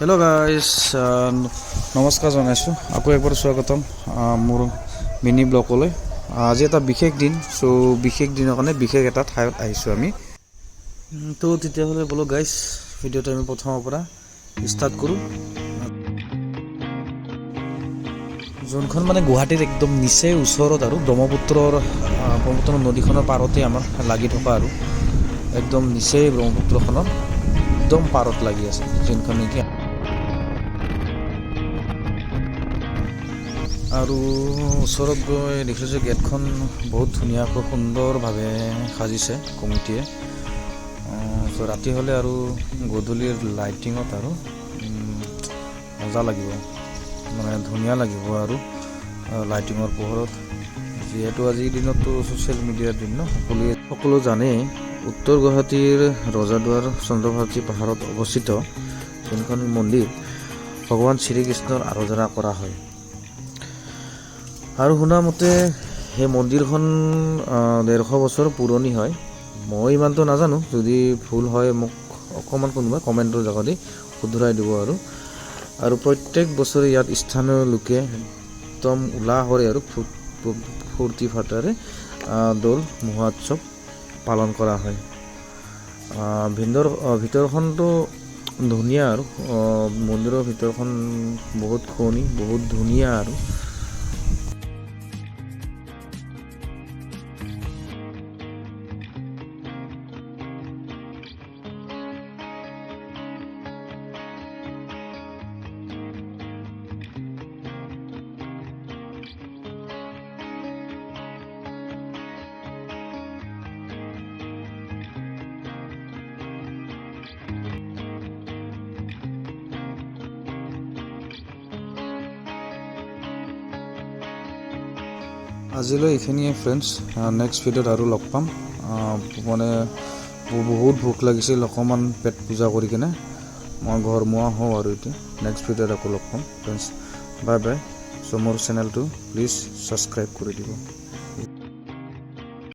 Hello' guys, নমস্কাৰ জনাইছোঁ। আকৌ একবাৰ স্বাগতম মোৰ মিনি ব্লগলৈ। আজি এটা বিশেষ দিন, বিশেষ দিনৰ কাৰণে বিশেষ এটা ঠাইত আহিছোঁ আমি। তো তেতিয়াহ'লে বোলো গাইজ, ভিডিঅ'টো আমি প্ৰথমৰ পৰা ষ্টাৰ্ট কৰোঁ। যোনখন মানে গুৱাহাটীৰ একদম নিচে ওচৰত আৰু ব্ৰহ্মপুত্ৰ নদীখনৰ পাৰতে আমাৰ লাগি থকা আৰু একদম নিচেই ব্ৰহ্মপুত্ৰখনৰ একদম পাৰত লাগি আছে, যোনখন নেকি আৰু ওচৰত গৈ দেখিছোঁ গেটখন বহুত ধুনীয়াকৈ সুন্দৰভাৱে সাজিছে কমিটিয়ে। ৰাতি হ'লে আৰু গধূলিৰ লাইটিঙত আৰু মজা লাগিব, মানে ধুনীয়া লাগিব আৰু লাইটিঙৰ পোহৰত। যিহেতু আজিৰ দিনততো ছ'চিয়েল মিডিয়াৰ দিন ন, সকলো জানেই। উত্তৰ গুৱাহাটীৰ ৰজাদুৱাৰ চন্দ্ৰভাৰতী পাহাৰত অৱস্থিত যোনখন মন্দিৰ ভগৱান শ্ৰীকৃষ্ণৰ আৰাধনা কৰা হয়। আৰু শুনামতে সেই মন্দিৰখন 150 বছৰ পুৰণি হয়। মই ইমানটো নাজানো, যদি ভুল হয় মোক অকণমান কোনোবাই কমেণ্টৰ জৰিয়তে শুধৰাই দিব। আৰু প্ৰত্যেক বছৰে ইয়াত স্থানীয় লোকে একদম উলাহৰে আৰু ফূৰ্তি ফাৰ্তাৰে দৌল মহোৎসৱ পালন কৰা হয়। ভিতৰখনটো ধুনীয়া আৰু মন্দিৰৰ ভিতৰখন বহুত শুৱনি, বহুত ধুনীয়া আৰু আজিলৈ এইখিনিয়ে ফ্ৰেণ্ডছ। নেক্সট ভিডিঅ'ত আৰু লগ পাম। মানে বহুত ভোক লাগিছিল, অকণমান পেট পূজা কৰি কিনে মই ঘৰমুৱা হওঁ আৰু এতিয়া নেক্সট ভিডিঅ'ত আকৌ লগ পাম ফ্ৰেণ্ডছ। Bye bye. চ' মোৰ চেনেলটো প্লিজ ছাবস্ক্ৰাইব কৰি দিব।